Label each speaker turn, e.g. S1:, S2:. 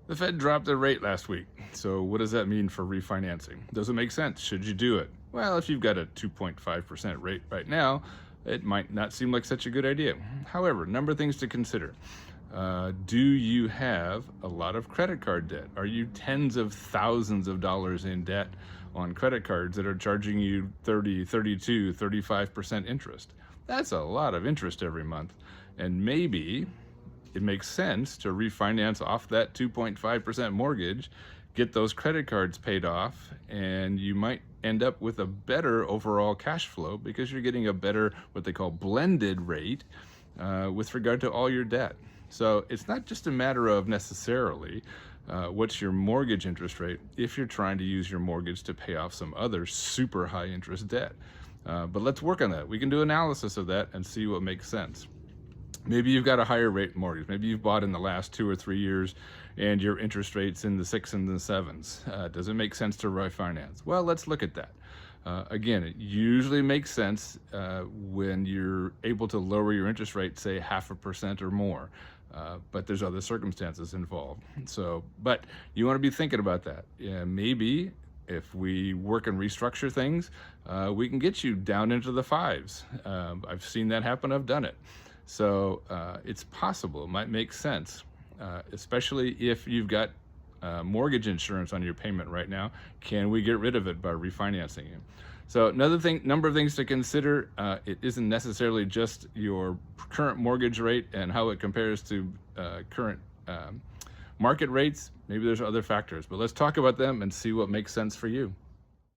S1: The Fed dropped their rate last week. So what does that mean for refinancing? Does it make sense? Should you do it? Well, if you've got a 2.5% rate right now, it might not seem like such a good idea. However, number of things to consider. Do you have a lot of credit card debt? Are you tens of thousands of dollars in debt on credit cards that are charging you 30, 32, 35% interest? That's a lot of interest every month. And maybe it makes sense to refinance off that 2.5% mortgage, get those credit cards paid off, and you might end up with a better overall cash flow because you're getting a better, what they call blended rate with regard to all your debt. So it's not just a matter of necessarily what's your mortgage interest rate if you're trying to use your mortgage to pay off some other super high interest debt. But let's work on that. We can do analysis of that and see what makes sense. Maybe you've got a higher rate mortgage. Maybe you've bought in the last 2 or 3 years and your interest rate's in the 6 and the 7s. Does it make sense to refinance? Well, let's look at that. Again, it usually makes sense when you're able to lower your interest rate, say 0.5% or more. But there's other circumstances involved. But you want to be thinking about that. Yeah, maybe if we work and restructure things, we can get you down into the 5s. I've seen that happen. I've done it. So it's possible. It might make sense, especially if you've got mortgage insurance on your payment right now. Can we get rid of it by refinancing it? So number of things to consider. It isn't necessarily just your current mortgage rate and how it compares to current market rates. Maybe there's other factors, but let's talk about them and see what makes sense for you.